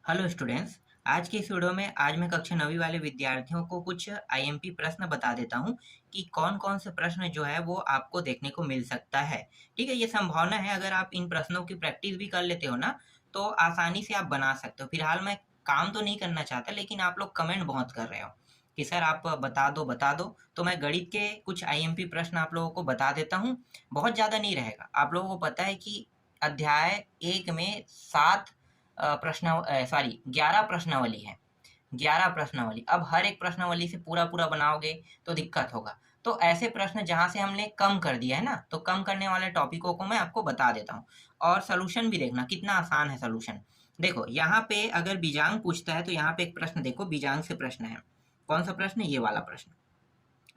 Hello students. आज की इस वीडियो में आज मैं कक्षा 9वीं वाले विद्यार्थियों को कुछ आईएमपी प्रश्न बता देता हूं कि कौन कौन से प्रश्न जो है वो आपको देखने को मिल सकता है। ठीक है, ये संभावना है अगर आप इन प्रश्नों की प्रैक्टिस भी कर लेते हो ना तो आसानी से आप बना सकते हो। फिलहाल मैं काम तो नहीं करना चाहता, लेकिन आप लोग कमेंट बहुत कर रहे हो कि सर आप बता दो, तो मैं गणित के कुछ आईएमपी प्रश्न आप लोगों को बता देता हूँ। बहुत ज़्यादा नहीं रहेगा। आप लोगों को पता है कि अध्याय 1 में 7 सॉरी 11 प्रश्नावली है। 11 प्रश्नावली, अब हर एक प्रश्नावली से पूरा पूरा बनाओगे तो दिक्कत होगा। तो ऐसे प्रश्न जहां से हमने कम कर दिया है ना, तो कम करने वाले टॉपिकों को मैं आपको बता देता हूँ। और सोल्यूशन भी देखना कितना आसान है सोल्यूशन। देखो यहाँ पे अगर बीजांग पूछता है तो यहाँ पे एक प्रश्न देखो, बीजांग से प्रश्न है। कौन सा प्रश्न? ये वाला प्रश्न।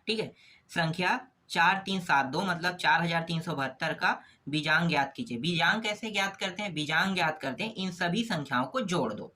ठीक है, संख्या 4372 मतलब 4372 का बीजांग ज्ञात कीजिए। बीजांग कैसे ज्ञात करते हैं? बीजांग ज्ञात करते हैं इन सभी संख्याओं को जोड़ दो।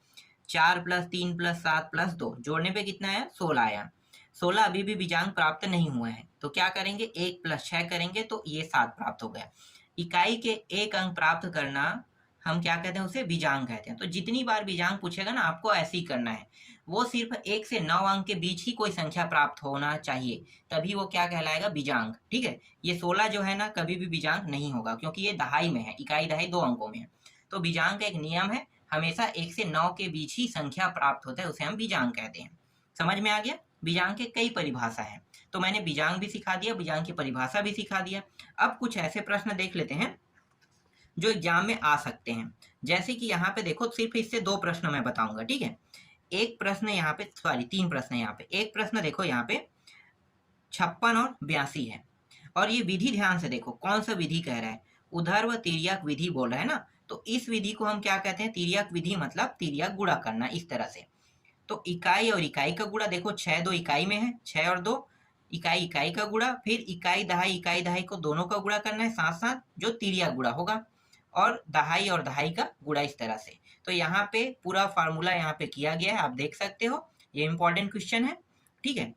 4 प्लस 3 प्लस 7 प्लस 2 जोड़ने पे कितना है? 16 आया। 16 अभी भी बीजांग प्राप्त नहीं हुआ है, तो क्या करेंगे? 1 प्लस 6 करेंगे तो ये 7 प्राप्त हो गया। इकाई के एक अंक प्राप्त करना हम क्या कहते हैं? उसे बीजांग कहते हैं। तो जितनी बार बीजांग पूछेगा ना आपको ऐसे ही करना है। वो सिर्फ 1 से 9 अंक के बीच ही कोई संख्या प्राप्त होना चाहिए, तभी वो क्या कहलाएगा? बीजांग। ठीक है, ये 16 जो है ना कभी भी बीजांग नहीं होगा, क्योंकि ये दहाई में है, इकाई दहाई 2 अंकों में है। तो बीजांग का एक नियम है, हमेशा 1 से 9 के बीच ही संख्या प्राप्त होता है, उसे हम बीजांग कहते हैं। समझ में आ गया? बीजांग के कई परिभाषा है, तो मैंने बीजांग भी सिखा दिया, बीजांग की परिभाषा भी सिखा दिया। अब कुछ ऐसे प्रश्न देख लेते हैं जो एग्जाम में आ सकते हैं। जैसे कि यहाँ पे देखो, सिर्फ इससे 2 प्रश्न मैं बताऊंगा। ठीक है, एक प्रश्न यहाँ पे, सॉरी 3 प्रश्न यहाँ पे। एक प्रश्न देखो यहाँ पे 56 और 82 है, और ये विधि ध्यान से देखो, कौन सा विधि कह रहा है? उधर्व तिर्यक विधि बोल रहा है ना, तो इस विधि को हम क्या कहते हैं? तिर्यक विधि, मतलब तिर्यक गुणा करना इस तरह से। तो इकाई और इकाई का गुणा देखो, 6 2 इकाई में है, 6 और 2 इकाई, इकाई का गुणा, फिर इकाई दहाई को दोनों का गुणा करना है साथ साथ, जो तिर्यक गुणा होगा, और दहाई और दहाई का गुणा इस तरह से। तो यहाँ पे पूरा फार्मूला यहाँ पे किया गया है, आप देख सकते हो। ये इंपॉर्टेंट क्वेश्चन है। ठीक है,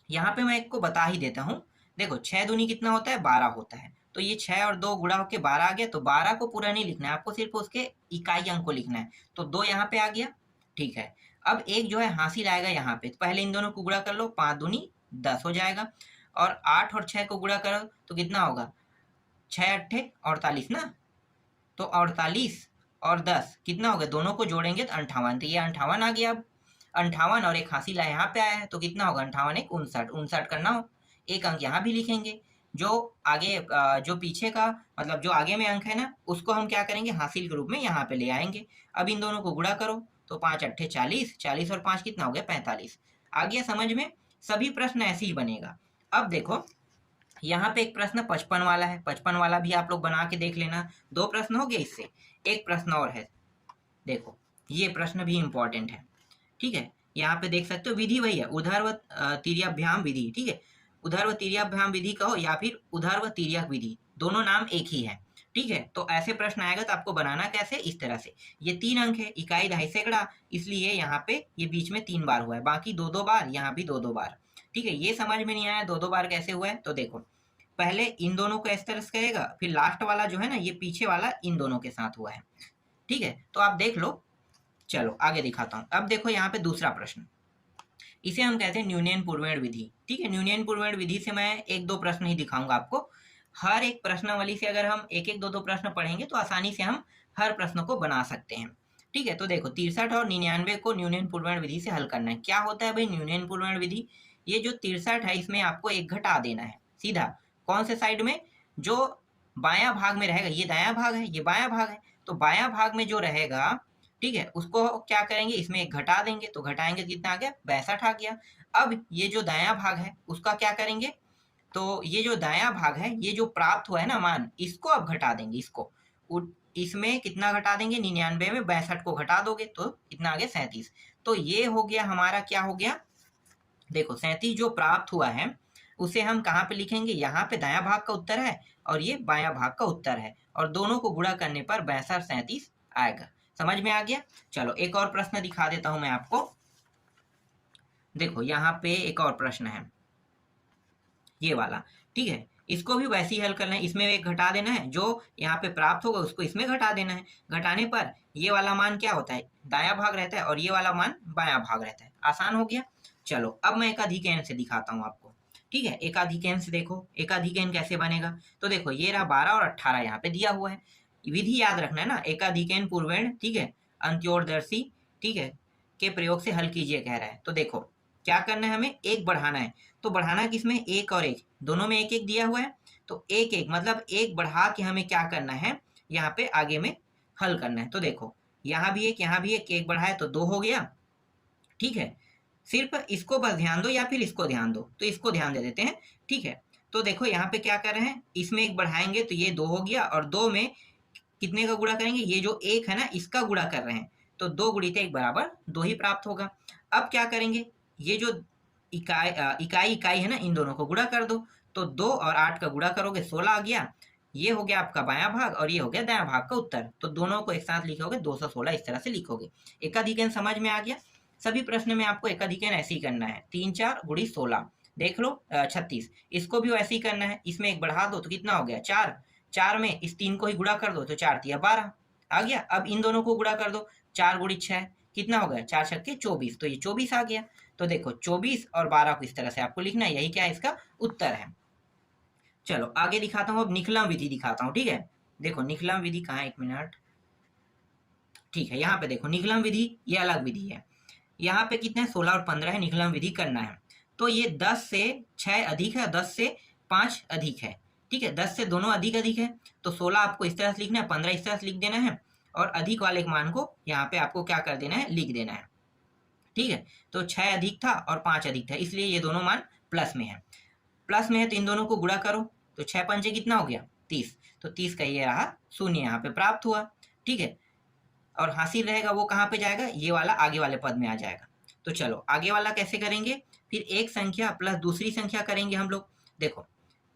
यहाँ पे मैं एक को बता ही देता हूँ। देखो 6 दूनी कितना होता है? 12 होता है। तो ये 6 और 2 गुणा होके 12 आ गया। तो 12 को पूरा नहीं लिखना है आपको, सिर्फ उसके इकाई अंक को लिखना है। तो 2 यहाँ पे आ गया। ठीक है, अब एक जो है हासिल आएगा यहाँ पे, तो पहले इन दोनों को गुणा कर लो, 5 दूनी 10 हो जाएगा। और 8 और 6 को गुणा करो तो कितना होगा? 6 अट्ठे 48 ना। तो 48 और 10 कितना हो गया? दोनों को जोड़ेंगे तो 58। तो ये 58 आ गया। अब 58 और एक हासिल यहाँ पे आया है, तो कितना होगा? 58 एक 59। 59 करना हो, एक अंक यहाँ भी लिखेंगे। जो आगे जो पीछे का, मतलब जो आगे में अंक है ना, उसको हम क्या करेंगे? हासिल के रूप में यहाँ पे ले आएंगे। अब इन दोनों को गुणा करो तो 5 अट्ठे 40, 40 और 5 कितना हो गया? 45। आ गया समझ में? सभी प्रश्न ऐसे ही बनेगा। अब देखो यहाँ पे एक प्रश्न 55 वाला है, 55 वाला भी आप लोग बना के देख लेना। 2 प्रश्न हो गए इससे। एक प्रश्न और है, देखो ये प्रश्न भी इंपॉर्टेंट है। ठीक है, यहाँ पे देख सकते हो, विधि वही है, उधर्व तिर्याभ्याम विधि। ठीक है, उधर्व तिर्याभ्याम विधि कहो या फिर उधर्व तिर्यक विधि, दोनों नाम एक ही है। ठीक है, तो ऐसे प्रश्न आएगा तो आपको बनाना कैसे? इस तरह से। ये 3 अंक है, इकाई दहाई सैकड़ा, इसलिए यहाँ पे ये बीच में 3 बार हुआ है, बाकी 2 2 बार, यहाँ भी 2 2 बार। ठीक है, ये समझ में नहीं आया 2 2 बार कैसे हुआ है? तो देखो, पहले इन दोनों को इस तरह से करेगा, फिर लास्ट वाला जो है ना, ये पीछे वाला इन दोनों के साथ हुआ है। ठीक है, तो आप देख लो। चलो आगे दिखाता हूँ। अब देखो यहाँ पे दूसरा प्रश्न, इसे हम कहते हैं न्यूनयन पूर्वेण विधि। ठीक है, न्यूनयन पूर्वेण विधि से मैं 1 2 प्रश्न ही दिखाऊंगा आपको। हर एक प्रश्नावली से अगर हम 1 1 2 2 प्रश्न पढ़ेंगे तो आसानी से हम हर प्रश्न को बना सकते हैं। ठीक है, तो देखो 63 और 99 को न्यूनयन पूर्वेण विधि से हल करना है। क्या होता है भाई न्यूनयन पूर्वेण विधि? ये जो 63 है इसमें आपको 1 घटा देना है सीधा। कौन से साइड में? जो बायां भाग में रहेगा, ये दायां भाग है, ये बायां भाग है, तो बायां भाग में जो रहेगा, ठीक है, उसको क्या करेंगे? इसमें एक घटा देंगे, तो घटाएंगे तो कितना आ गया? 62 आ गया। अब ये जो दायां भाग है उसका क्या करेंगे? तो ये जो दायां भाग है, ये जो प्राप्त हुआ है ना मान, इसको अब घटा देंगे, इसको। इसमें कितना घटा देंगे? 99 में 62 को घटा दोगे तो कितना आ गया? 37। तो ये हो गया हमारा, क्या हो गया? देखो 37 जो प्राप्त हुआ है उसे हम कहाँ पे लिखेंगे? यहाँ पे दायां भाग का उत्तर है और ये बायां भाग का उत्तर है, और दोनों को गुणा करने पर 62 37 आएगा। समझ में आ गया? चलो एक और प्रश्न दिखा देता हूं मैं आपको। देखो यहाँ पे एक और प्रश्न है, ये वाला। ठीक है, इसको भी वैसे ही हल करना है, इसमें एक घटा देना है, जो यहाँ पे प्राप्त होगा उसको इसमें घटा देना है। घटाने पर ये वाला मान क्या होता है, दायां भाग रहता है, और ये वाला मान बायां भाग रहता है। आसान हो गया। चलो अब मैं एकाधिक n से दिखाता हूँ आपको। ठीक है, एकाधिक n से देखो, एकाधिक n कैसे बनेगा। तो देखो ये रहा 12 और 18 यहाँ पे दिया हुआ है। विधि याद रखना है ना, एकाधिक n पूर्वेण, ठीक है, अंत्योदर्शी, ठीक है, के प्रयोग से हल कीजिए कह रहा है। तो देखो क्या करना है, हमें एक बढ़ाना है। तो बढ़ाना किसमें, एक और एक, दोनों में एक एक दिया हुआ है। तो एक एक मतलब एक बढ़ा के हमें क्या करना है, यहाँ पे आगे में हल करना है। तो देखो यहाँ भी एक, यहाँ भी एक बढ़ाए तो 2 हो गया। ठीक है, सिर्फ इसको बस ध्यान दो या फिर इसको ध्यान दो, तो इसको ध्यान दे देते हैं। ठीक है, तो देखो यहाँ पे क्या कर रहे हैं, इसमें एक बढ़ाएंगे तो ये 2 हो गया, और 2 में कितने का गुणा करेंगे, ये जो एक है ना इसका गुणा कर रहे हैं, तो 2 गुणित 1 बराबर 2 ही प्राप्त होगा। अब क्या करेंगे, ये जो इकाई इकाई है ना, इन दोनों को गुणा कर दो। तो 2 और 8 का गुणा करोगे 16 आ गया। ये हो गया आपका बायां भाग और ये हो गया दायां भाग का उत्तर। तो दोनों को एक साथ लिखोगे 216, इस तरह से लिखोगे। एकाधिकन समझ में आ गया। सभी प्रश्न में आपको एकाधिकन ऐसे ही करना है, 3 4 गुणी 16, देख लो 36। इसको भी वैसे ही करना है, इसमें एक बढ़ा दो तो कितना हो गया 4, 4 में इस 3 को ही गुणा कर दो तो 4 तिया 12 आ गया। अब इन दोनों को गुणा कर दो, 4 गुणी 6 कितना हो गया, 4 छक्के 24, तो ये 24 आ गया। तो देखो 24 और 12 को इस तरह से आपको लिखना है, यही क्या है इसका उत्तर है। चलो आगे दिखाता हूँ, अब निकलम विधि दिखाता हूँ। ठीक है, देखो निकलम विधि कहाँ है, 1 मिनट। ठीक है, यहाँ पे देखो निकलम विधि, ये अलग विधि है। यहाँ पे कितने 16 और 15 है, निकलम विधि करना है। तो ये 10 से 6 अधिक है, 10 से 5 अधिक है। ठीक है, 10 से दोनों अधिक अधिक है, तो 16 आपको इस तरह से लिखना है, 15 इस तरह से लिख देना है, और अधिक वाले मान को यहाँ पे आपको क्या कर देना है, लिख देना है। ठीक है, तो 6 अधिक था और 5 अधिक था, इसलिए ये दोनों मान प्लस में है। प्लस में है तो इन दोनों को गुणा करो, तो 6 पंचे कितना हो गया 30, तो 30 का ये रहा शून्य यहाँ पे प्राप्त हुआ। ठीक है, और हासिल रहेगा वो कहाँ पे जाएगा, ये वाला आगे वाले पद में आ जाएगा। तो चलो आगे वाला कैसे करेंगे, फिर एक संख्या प्लस दूसरी संख्या करेंगे हम लोग। देखो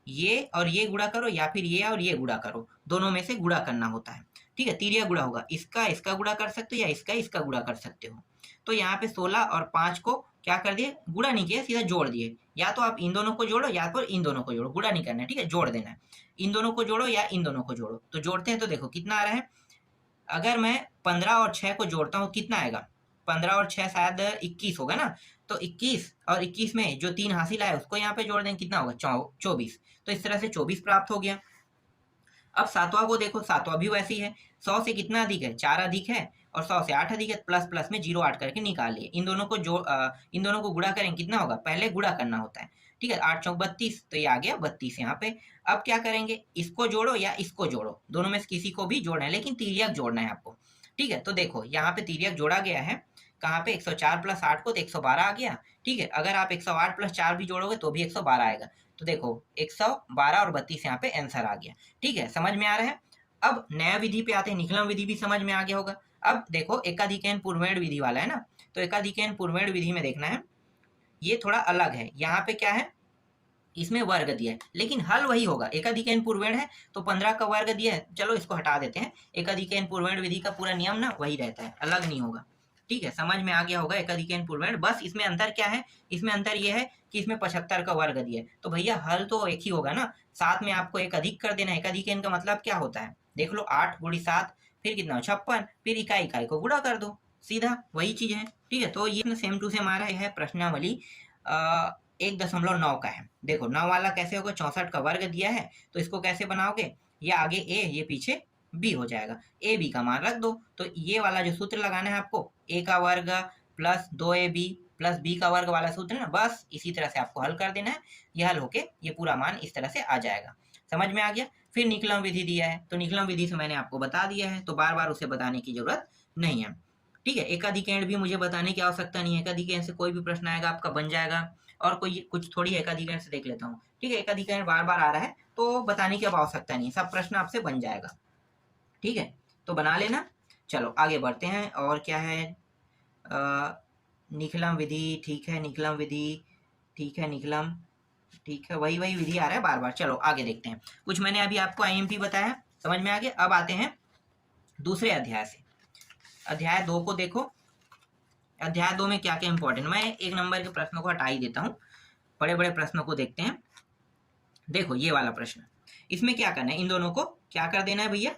ये और ये गुणा करो या फिर ये और ये गुणा करो, दोनों में से गुणा करना होता है। ठीक है, तिर्यक गुणा होगा, इसका इसका गुणा कर सकते हो या इसका इसका गुणा कर सकते हो। तो यहाँ पे 16 और 5 को क्या कर दिए, गुणा नहीं किया, सीधा जोड़ दिए। या तो आप इन दोनों को जोड़ो या तो इन दोनों को जोड़ो, गुणा नहीं करना है। ठीक है, जोड़ देना है, इन दोनों को जोड़ो या इन दोनों को जोड़ो। तो जोड़ते हैं तो देखो कितना आ रहा है, अगर मैं 15 और 6 को जोड़ता हूँ कितना आएगा, 15 और 6 शायद 21 होगा ना। तो 21 और 21 में जो 3 हासिल आया उसको यहाँ पे जोड़ देंगे, कितना होगा 24। तो इस तरह से 24 प्राप्त हो गया। अब सातवां को देखो, सातवां भी वैसी है। 100 से कितना अधिक है, 4 अधिक है, और 100 से 8 अधिक है, प्लस प्लस में 0 8 करके निकाल लिए। इन दोनों को इन दोनों को गुणा करेंगे, कितना होगा, पहले गुणा करना होता है। ठीक है, 8 चौक 32, तो ये आ गया 32 यहाँ पे। अब क्या करेंगे, इसको जोड़ो या इसको जोड़ो, दोनों में से किसी को भी जोड़ना है, लेकिन तिर्यक जोड़ना है आपको। ठीक है, तो देखो यहाँ पे तिर्यक जोड़ा गया है, कहाँ पे 104 प्लस 8 को तो 112 आ गया। ठीक है, अगर आप 108 प्लस 4 भी जोड़ोगे तो भी 112 आएगा। तो देखो 112 और 32 यहाँ पे आंसर आ गया। ठीक है, समझ में आ रहा है। अब नया विधि पे आते हैं, निकलम विधि भी समझ में आ गया होगा। अब देखो एकाधिकन पूर्वेण विधि वाला है ना, तो एकाधिकन पूर्वेण विधि में देखना है, ये थोड़ा अलग है। यहाँ पे क्या है, इसमें वर्ग दिया है, लेकिन हल वही होगा। एकाधिकन पूर्वेण है तो 15 का वर्ग दिया है, चलो इसको हटा देते हैं। एकाधिकन पूर्वेण विधि का पूरा नियम ना वही रहता है, अलग नहीं होगा। ठीक है, समझ में आ गया होगा एकाधिकन पूर्वेण। बस इसमें अंतर क्या है, इसमें अंतर यह है कि इसमें 75 का वर्ग दिया है, तो भैया हल तो एक ही होगा ना, साथ में आपको एक अधिक कर देना है। एकाधिकन का मतलब क्या होता है, देख लो 8 गुणी 7, फिर कितना 56, फिर इकाई इकाई को गुणा कर दो, सीधा वही चीज है। ठीक है, तो ये सेम टू सेम आ रहा है प्रश्नावली 1.9 का है। देखो 9 वाला कैसे होगा, 64 का वर्ग दिया है, तो इसको कैसे बनाओगे, ये आगे ए ये पीछे बी हो जाएगा, ए बी का मान रख दो। तो ये वाला जो सूत्र लगाना है आपको, ए का वर्ग प्लस 2ab प्लस बी का वर्ग वाला सूत्र है ना, बस इसी तरह से आपको हल कर देना है। ये हल होके ये पूरा मान इस तरह से आ जाएगा। समझ में आ गया। फिर निकलम विधि दिया है, तो निकलम विधि से मैंने आपको बता दिया है, तो बार बार उसे बताने की जरूरत नहीं है। ठीक है, एकाधिकरण भी मुझे बताने की आवश्यकता नहीं है, एकाधिकरण से कोई भी प्रश्न आएगा आपका बन जाएगा। और कोई कुछ थोड़ी एकाधिकरण से देख लेता हूँ। ठीक है, एकाधिकरण बार बार आ रहा है तो बताने की अब आवश्यकता नहीं है, सब प्रश्न आपसे बन जाएगा। ठीक है, तो बना लेना। चलो आगे बढ़ते हैं, और क्या है, निकलम विधि, ठीक है निकलम विधि, ठीक है निकलम, ठीक है वही वही विधि आ रहा है बार बार। चलो आगे देखते हैं, कुछ मैंने अभी आपको आईएमपी बताया, समझ में आ गया। अब आते हैं दूसरे अध्याय से। अध्याय 2 को देखो, अध्याय 2 में क्या क्या इंपॉर्टेंट, मैं 1 नंबर के प्रश्नों को हटा ही देता हूँ, बड़े बड़े प्रश्नों को देखते हैं। देखो ये वाला प्रश्न, इसमें क्या करना है, इन दोनों को क्या कर देना है भैया,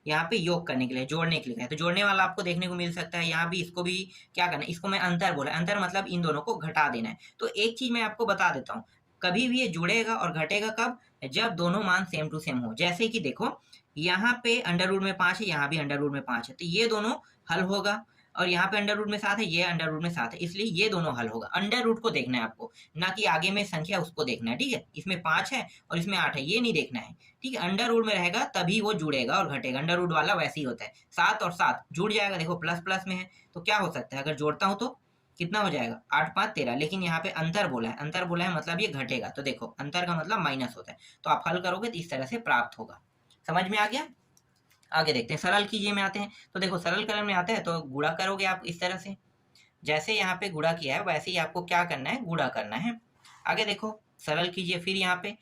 यहाँ पे योग करने के लिए, जोड़ने के लिए है, तो जोड़ने वाला आपको देखने को मिल सकता है। यहाँ भी इसको भी क्या करना है, इसको मैं अंतर बोला, अंतर मतलब इन दोनों को घटा देना है। तो एक चीज मैं आपको बता देता हूँ, कभी भी ये जुड़ेगा और घटेगा कब, जब दोनों मान सेम टू सेम हो। जैसे कि देखो यहाँ पे अंडर रूट में 5 है, यहाँ भी अंडर रूट में 5 है, तो ये दोनों हल होगा, और यहाँ पे अंडर रूट में 7 है, ये अंडर रूट में 7 है, इसलिए ये दोनों हल होगा। अंडर रूट को देखना है आपको, ना कि आगे में संख्या उसको देखना है, ठीक है। इसमें 5 है और इसमें 8 है, ये नहीं देखना है, ठीक है। अंडर रूट में रहेगा तभी वो जुड़ेगा और घटेगा, अंडर रूट वाला वैसे ही होता है। 7 और 7 जुड़ जाएगा, देखो प्लस प्लस में है, तो क्या हो सकता है, अगर जोड़ता हूँ तो कितना हो जाएगा, 8 5 13, लेकिन यहाँ पे अंतर बोला है, अंतर बोला है मतलब ये घटेगा, तो देखो अंतर का मतलब माइनस होता है, तो आप हल करोगे तो इस तरह से प्राप्त होगा। समझ में आ गया। आगे देखते हैं, सरल कीजिए में आते हैं। तो देखो सरल करण में आते हैं तो गुणा करोगे आप इस तरह से, जैसे यहाँ पे गुणा किया है वैसे ही आपको क्या करना है, गुणा करना है। आगे देखो सरल कीजिए, फिर यहाँ पे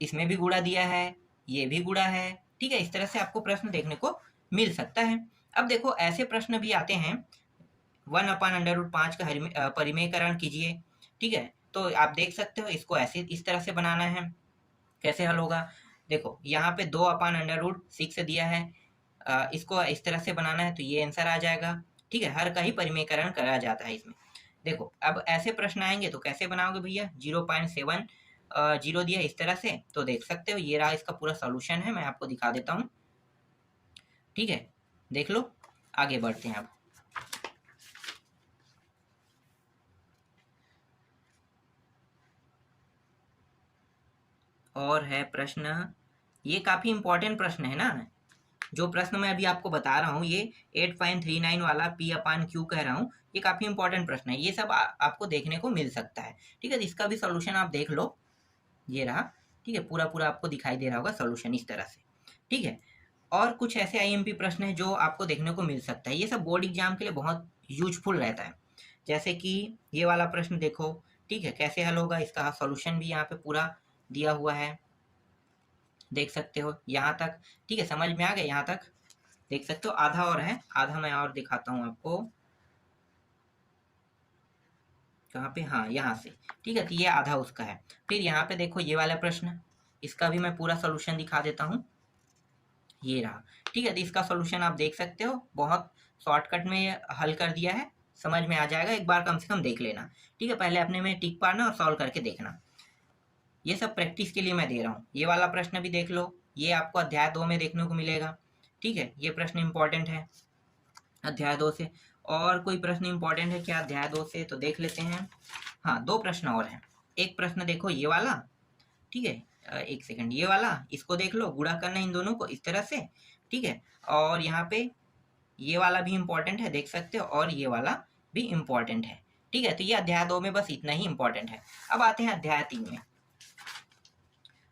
इसमें भी गुणा दिया है, ये भी गुणा है, ठीक है। इस तरह से आपको प्रश्न देखने को मिल सकता है। अब देखो ऐसे प्रश्न भी आते हैं, 1/√5 का परिमेयकरण कीजिए, ठीक है। तो आप देख सकते हो इसको ऐसे इस तरह से बनाना है, कैसे हल होगा। देखो यहाँ पे 2/√6 दिया है, इसको इस तरह से बनाना है, तो ये आंसर आ जाएगा, ठीक है। हर का ही परिमेयकरण करा जाता है इसमें। देखो अब ऐसे प्रश्न आएंगे तो कैसे बनाओगे भैया, 0.7 जीरो दिया इस तरह से, तो देख सकते हो ये रहा इसका पूरा सॉल्यूशन है, मैं आपको दिखा देता हूँ, ठीक है। देख लो, आगे बढ़ते हैं अब। और है प्रश्न, ये काफी इंपॉर्टेंट प्रश्न है ना, जो प्रश्न मैं अभी आपको बता रहा हूँ, ये 8.39 वाला P/Q कह रहा हूँ, ये काफी इंपॉर्टेंट प्रश्न है, ये सब आपको देखने को मिल सकता है, ठीक है। तो इसका भी सॉल्यूशन आप देख लो, ये रहा, ठीक है। पूरा पूरा आपको दिखाई दे रहा होगा सॉल्यूशन इस तरह से, ठीक है। और कुछ ऐसे आईएमपी प्रश्न है जो आपको देखने को मिल सकता है, ये सब बोर्ड एग्जाम के लिए बहुत यूजफुल रहता है। जैसे कि ये वाला प्रश्न देखो, ठीक है, कैसे हल होगा, इसका सॉल्यूशन भी यहाँ पे पूरा दिया हुआ है, देख सकते हो यहाँ तक, ठीक है। समझ में आ गया यहाँ तक, देख सकते हो। आधा और है, आधा मैं और दिखाता हूँ आपको, कहाँ पे, हाँ यहाँ से, ठीक है। तो ये आधा उसका है। फिर यहाँ पे देखो ये वाला प्रश्न, इसका भी मैं पूरा सोल्यूशन दिखा देता हूँ, ये रहा, ठीक है। तो इसका सोल्यूशन आप देख सकते हो, बहुत शॉर्टकट में हल कर दिया है, समझ में आ जाएगा, एक बार कम से कम देख लेना, ठीक है। पहले अपने में टिक पाना और सॉल्व करके देखना, ये सब प्रैक्टिस के लिए मैं दे रहा हूँ। ये वाला प्रश्न भी देख लो, ये आपको अध्याय 2 में देखने को मिलेगा, ठीक है। ये प्रश्न इंपॉर्टेंट है अध्याय 2 से। और कोई प्रश्न इंपॉर्टेंट है क्या अध्याय 2 से, तो देख लेते हैं। हाँ 2 प्रश्न और हैं। एक प्रश्न देखो ये वाला, ठीक है, एक सेकंड, ये वाला, इसको देख लो, गुणा करना इन दोनों को इस तरह से, ठीक है। और यहाँ पे ये वाला भी इम्पोर्टेंट है, देख सकते हो, और ये वाला भी इम्पोर्टेंट है, ठीक है। तो ये अध्याय 2 में बस इतना ही इम्पोर्टेंट है। अब आते हैं अध्याय 3 में।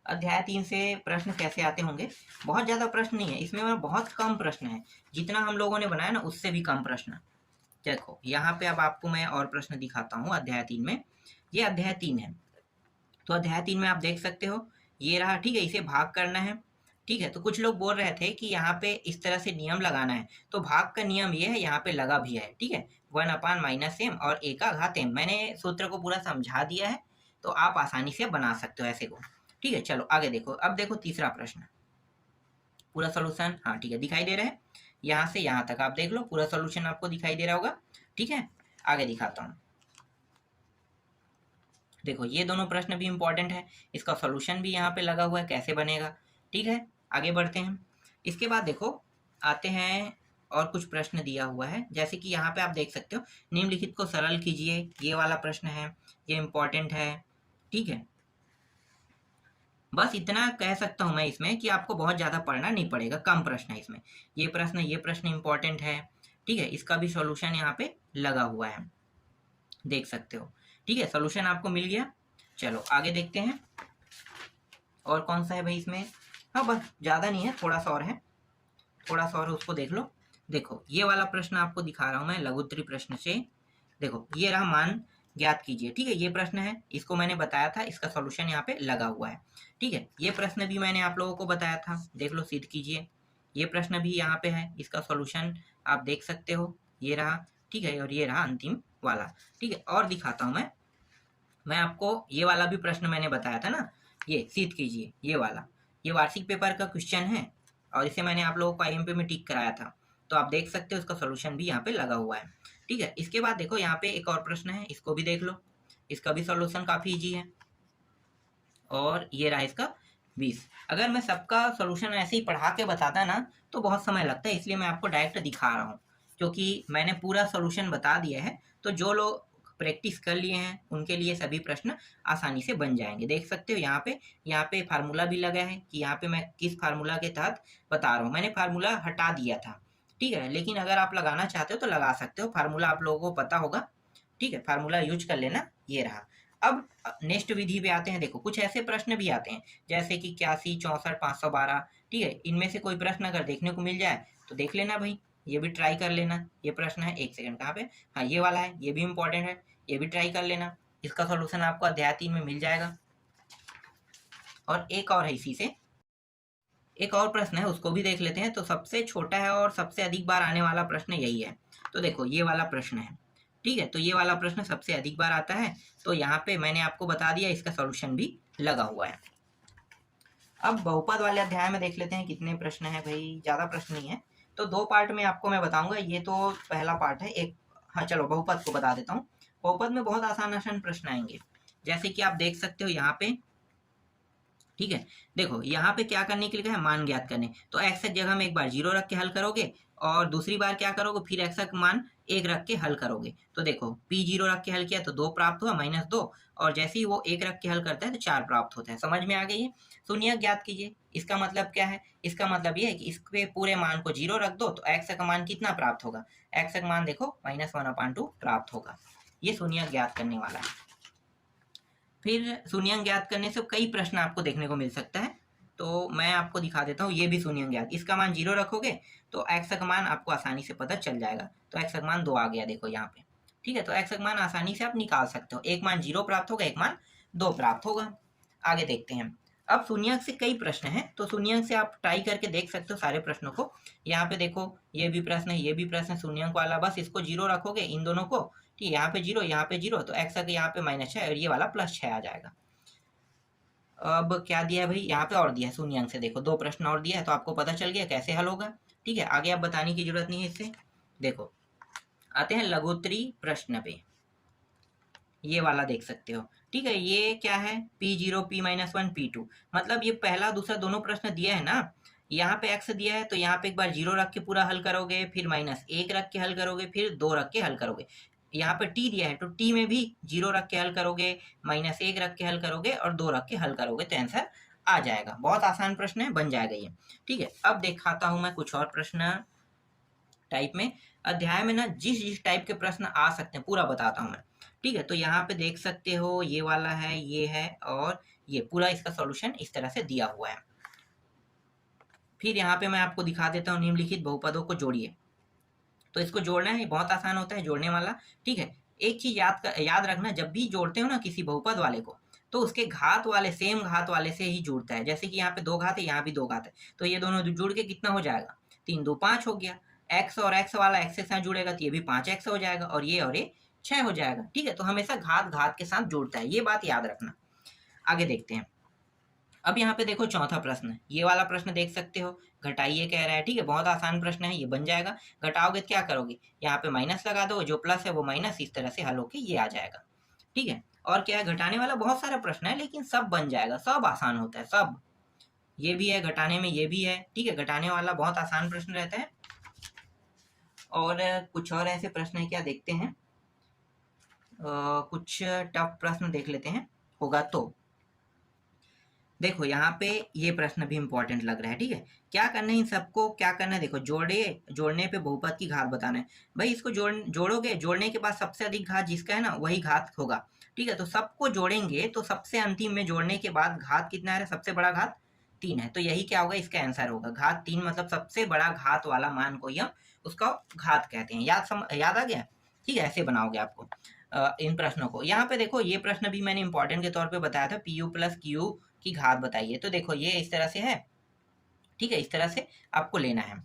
अध्याय 3 से प्रश्न कैसे आते होंगे, बहुत ज़्यादा प्रश्न नहीं है इसमें, बहुत कम प्रश्न है, जितना हम लोगों ने बनाया ना उससे भी कम प्रश्न। देखो यहाँ पे अब आपको मैं और प्रश्न दिखाता हूँ अध्याय 3 में। ये अध्याय 3 है, तो अध्याय 3 में आप देख सकते हो ये रहा, ठीक है। इसे भाग करना है, ठीक है। तो कुछ लोग बोल रहे थे कि यहाँ पे इस तरह से नियम लगाना है, तो भाग का नियम ये है, यहाँ पे लगा भी है, ठीक है, 1/-m और a का घात m। मैंने सूत्र को पूरा समझा दिया है, तो आप आसानी से बना सकते हो ऐसे को, ठीक है। चलो आगे देखो, अब देखो तीसरा प्रश्न, पूरा सोल्यूशन, हाँ ठीक है, दिखाई दे रहा है, यहाँ से यहाँ तक आप देख लो, पूरा सोल्यूशन आपको दिखाई दे रहा होगा, ठीक है। आगे दिखाता हूँ, देखो ये दोनों प्रश्न भी इंपॉर्टेंट है, इसका सॉल्यूशन भी यहाँ पे लगा हुआ है, कैसे बनेगा, ठीक है। आगे बढ़ते हैं। इसके बाद देखो आते हैं, और कुछ प्रश्न दिया हुआ है, जैसे कि यहाँ पे आप देख सकते हो, निम्नलिखित को सरल कीजिए, ये वाला प्रश्न है, ये इंपॉर्टेंट है, ठीक है। बस इतना कह सकता हूँ मैं इसमें कि आपको बहुत ज़्यादा पढ़ना नहीं पड़ेगा, कम प्रश्न है इसमें। ये प्रश्न इंपॉर्टेंट है, ठीक है, इसका भी सॉल्यूशन यहाँ पे लगा हुआ है, देख सकते हो, ठीक है। सॉल्यूशन आपको मिल गया। चलो आगे देखते हैं, और कौन सा है भाई इसमें, हाँ बस ज़्यादा नहीं है, थोड़ा सा और है, थोड़ा सा और उसको देख लो। देखो ये वाला प्रश्न आपको दिखा रहा हूँ मैं लघुत्तरी प्रश्न से, देखो ये रहा, मान ज्ञात कीजिए, ठीक है। ये प्रश्न है, इसको मैंने बताया था, इसका सॉल्यूशन यहाँ पे लगा हुआ है, ठीक है। ये प्रश्न भी मैंने आप लोगों को बताया था, देख लो, सिद्ध कीजिए। ये प्रश्न भी यहाँ पे है, इसका सॉल्यूशन आप देख सकते हो, ये रहा, ठीक है। और ये रहा अंतिम वाला, ठीक है। और दिखाता हूँ मैं आपको, ये वाला भी प्रश्न मैंने बताया था ना, ये सीध कीजिए, ये वाला, ये वार्षिक पेपर का क्वेश्चन है और इसे मैंने आप लोगों को आईएमपी में टिक कराया था, तो आप देख सकते हो उसका सोल्यूशन भी यहाँ पे लगा हुआ है। ठीक है, इसके बाद देखो यहाँ पे एक और प्रश्न है, इसको भी देख लो, इसका भी सोल्यूशन काफी इजी है और ये रहा इसका 20। अगर मैं सबका सोल्यूशन ऐसे ही पढ़ा के बताता ना तो बहुत समय लगता है, इसलिए मैं आपको डायरेक्ट दिखा रहा हूँ, क्योंकि मैंने पूरा सोल्यूशन बता दिया है। तो जो लोग प्रैक्टिस कर लिए हैं उनके लिए सभी प्रश्न आसानी से बन जाएंगे। देख सकते हो यहाँ पे फार्मूला भी लगा है कि यहाँ पे मैं किस फार्मूला के तहत बता रहा हूँ। मैंने फार्मूला हटा दिया था, ठीक है, लेकिन अगर आप लगाना चाहते हो तो लगा सकते हो, फार्मूला आप लोगों को पता होगा। ठीक है, फार्मूला यूज कर लेना, ये रहा। अब नेक्स्ट विधि पे आते हैं। देखो कुछ ऐसे प्रश्न भी आते हैं जैसे कि 81, 64, 512। ठीक है, इनमें से कोई प्रश्न अगर देखने को मिल जाए तो देख लेना भाई, ये भी ट्राई कर लेना। ये प्रश्न है, एक सेकंड, कहाँ पे, हाँ ये वाला है, ये भी इंपॉर्टेंट है, ये भी ट्राई कर लेना। इसका सॉल्यूशन आपको अध्याय 3 में मिल जाएगा। और एक और है इसी से, एक और प्रश्न है, उसको भी देख लेते हैं। तो सबसे छोटा है और सबसे अधिक बार आने वाला प्रश्न यही है। तो देखो ये वाला प्रश्न है, ठीक है, तो ये वाला प्रश्न सबसे अधिक बार आता है। तो यहाँ पे मैंने आपको बता दिया, इसका सॉल्यूशन भी लगा हुआ है। अब बहुपद वाले अध्याय में देख लेते हैं कितने प्रश्न है भाई, ज्यादा प्रश्न नहीं है। तो 2 पार्ट में आपको मैं बताऊंगा, ये तो पहला पार्ट है एक। हाँ चलो बहुपद को बता देता हूँ। बहुपद में बहुत आसान आसान प्रश्न आएंगे, जैसे कि आप देख सकते हो यहाँ पे। ठीक है, देखो यहाँ पे क्या करने के लिए है, मान ज्ञात करने। तो एक्स की जगह में एक बार 0 रख के हल करोगे और दूसरी बार क्या करोगे, फिर एक्स का मान 1 रख के हल करोगे। तो देखो P0 रख के हल किया तो 2 प्राप्त हुआ, -2, और जैसे ही वो 1 रख के हल करता है तो 4 प्राप्त होता है। समझ में आ गई है। शून्यक ज्ञात कीजिए। इसका मतलब क्या है, इसका मतलब ये है कि इसके पूरे मान को 0 रख दो तो एक्स का मान कितना प्राप्त होगा, एक्स का मान देखो -1/2 प्राप्त होगा। ये शून्यक ज्ञात करने वाला है। फिर शून्यंक ज्ञात करने से कई प्रश्न आपको देखने को मिल सकता है, तो मैं आपको दिखा देता हूँ। ये भी शून्यंक ज्ञात, इसका मान 0 रखोगे तो एक्स का मान आपको आसानी से पता चल जाएगा। तो एक्स का मान 2 आ गया, देखो यहाँ पे। ठीक है, तो एक्स का मान आसानी से आप निकाल सकते हो। एक मान 0 प्राप्त होगा, एक मान 2 प्राप्त होगा। आगे देखते हैं। अब शून्यंक से कई प्रश्न हैं, तो शून्यंक से आप ट्राई करके देख सकते हो सारे प्रश्नों को। यहाँ पे देखो ये भी प्रश्न है, ये भी प्रश्न है शून्यंक वाला, बस इसको 0 रखोगे इन दोनों को। ठीक है, यहाँ पे 0, यहाँ पे 0, तो एक्स का यहाँ पे -6 और ये वाला +6 आ जाएगा। अब क्या दिया है भाई, यहाँ पे और दिया है शून्यंक से, देखो 2 प्रश्न और दिया है, तो आपको पता चल गया कैसे हल होगा। ठीक है, आगे आप बताने की जरूरत नहीं है इससे। देखो आते हैं लघुत्तरी प्रश्न पे, ये वाला देख सकते हो। ठीक है, ये क्या है, P0, P-1, P2, मतलब ये पहला दूसरा दोनों प्रश्न दिया है ना। यहाँ पे x दिया है तो यहाँ पे एक बार 0 रख के पूरा हल करोगे, फिर -1 रख के हल करोगे, फिर 2 रख के हल करोगे। यहाँ पे t दिया है तो t में भी 0 रख के हल करोगे, -1 रख के हल करोगे और 2 रख के हल करोगे, तो आंसर आ जाएगा। बहुत आसान प्रश्न है, बन जाएगा ये। ठीक है, अब दिखाता हूँ मैं कुछ और प्रश्न टाइप में। अध्याय में ना जिस जिस टाइप के प्रश्न आ सकते हैं पूरा बताता हूँ मैं। ठीक है, तो यहाँ पे देख सकते हो ये वाला है, ये है, और ये पूरा इसका सॉल्यूशन इस तरह से दिया हुआ है। फिर यहाँ पे मैं आपको दिखा देता हूँ, निम्नलिखित बहुपदों को जोड़िए। तो इसको जोड़ना है, बहुत आसान होता है जोड़ने वाला। ठीक है, एक चीज याद रखना, जब भी जोड़ते हो ना किसी बहुपद वाले को, तो उसके घात वाले, सेम घात वाले से ही जुड़ता है। जैसे कि यहाँ पे 2 घात है, यहाँ भी 2 घात है, तो ये दोनों जुड़ के कितना हो जाएगा, 3 2 5 हो गया। एक्स और एक्स वाला एक्स के साथ जुड़ेगा तो ये भी 5x हो जाएगा, और ये 6 हो जाएगा। ठीक है, तो हमेशा घात घात के साथ जुड़ता है, ये बात याद रखना। आगे देखते हैं। अब यहाँ पे देखो चौथा प्रश्न, ये वाला प्रश्न देख सकते हो, घटाइए कह रहा है। ठीक है, बहुत आसान प्रश्न है, ये बन जाएगा। घटाओगे तो क्या करोगे, यहाँ पे माइनस लगा दो, जो प्लस है वो माइनस, इस तरह से हल होके ये आ जाएगा। ठीक है, और क्या है, घटाने वाला बहुत सारा प्रश्न है, लेकिन सब बन जाएगा, सब आसान होता है सब। ये भी है घटाने में, ये भी है। ठीक है, घटाने वाला बहुत आसान प्रश्न रहता है। और कुछ और ऐसे प्रश्न है क्या, देखते हैं। कुछ टफ प्रश्न देख लेते हैं, होगा तो। देखो यहाँ पे ये प्रश्न भी इंपॉर्टेंट लग रहा है। ठीक है, क्या करना है इन सबको, क्या करना है, देखो जोड़ने पे बहुपद की घात बताना है। भाई इसको जोड़ोगे, जोड़ने के बाद सबसे अधिक घात जिसका है ना वही घात होगा। ठीक है, तो सबको जोड़ेंगे तो सबसे अंतिम में जोड़ने के बाद घात कितना है, सबसे बड़ा घात 3 है, तो यही क्या होगा, इसका आंसर होगा घात 3। मतलब सबसे बड़ा घात वाला मान को ही हम उसका घात कहते हैं। याद आ गया। ठीक है, ऐसे बनाओगे आपको इन प्रश्नों को। यहाँ पे देखो ये प्रश्न भी मैंने इंपॉर्टेंट के तौर पे बताया था, PU + QU की घात बताइए। तो देखो ये इस तरह से है। ठीक है, इस तरह से आपको लेना है।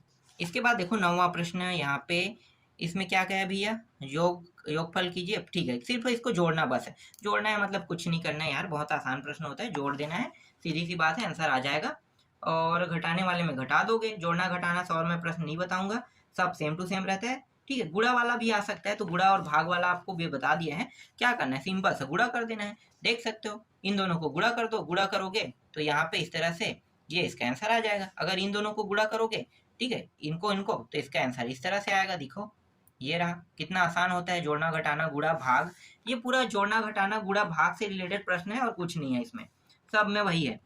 इसके बाद देखो 9वां प्रश्न यहाँ पे, इसमें क्या कहा है भैया, योगफल कीजिए। ठीक है, सिर्फ इसको जोड़ना बस है, जोड़ना है मतलब कुछ नहीं करना है यार, बहुत आसान प्रश्न होता है, जोड़ देना है सीधी सी बात है, आंसर आ जाएगा। और घटाने वाले में घटा दोगे, जोड़ना घटाना सॉल्व में प्रश्न नहीं बताऊंगा, सब सेम टू सेम रहता है। ठीक है, गुणा वाला भी आ सकता है, तो गुणा और भाग वाला आपको भी बता दिया है। क्या करना है, सिंपल सा गुणा कर देना है। देख सकते हो, इन दोनों को गुणा कर दो, गुणा करोगे तो यहाँ पे इस तरह से ये इसका आंसर आ जाएगा। अगर इन दोनों को गुणा करोगे, ठीक है, इनको इनको, तो इसका आंसर इस तरह से आएगा। दिखो, ये रहा, कितना आसान होता है जोड़ना घटाना गुणा भाग। ये पूरा जोड़ना घटाना गुणा भाग से रिलेटेड प्रश्न है और कुछ नहीं है इसमें, सब में वही है।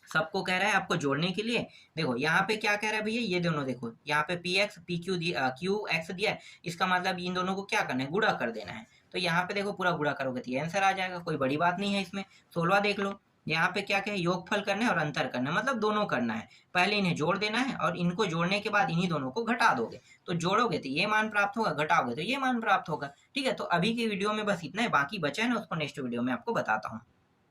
सबको कह रहा है आपको जोड़ने के लिए। देखो यहाँ पे क्या कह रहा है भैया, ये दोनों देखो, यहाँ पे पी एक्स पी क्यू दिया, क्यू एक्स दिया है, इसका मतलब इन दोनों को क्या करना है, गुणा कर देना है। तो यहाँ पे देखो पूरा गुणा करोगे तो ये आंसर आ जाएगा, कोई बड़ी बात नहीं है इसमें। 16 देख लो, यहाँ पे क्या क्या है, योगफल करना है और अंतर करना है, मतलब दोनों करना है। पहले इन्हें जोड़ देना है और इनको जोड़ने के बाद इन्हीं दोनों को घटा दोगे, तो जोड़ोगे तो ये मान प्राप्त होगा, घटाओगे तो ये मान प्राप्त होगा। ठीक है, तो अभी की वीडियो में बस इतना है, बाकी बचा है ना उसको नेक्स्ट वीडियो में आपको बताता हूँ।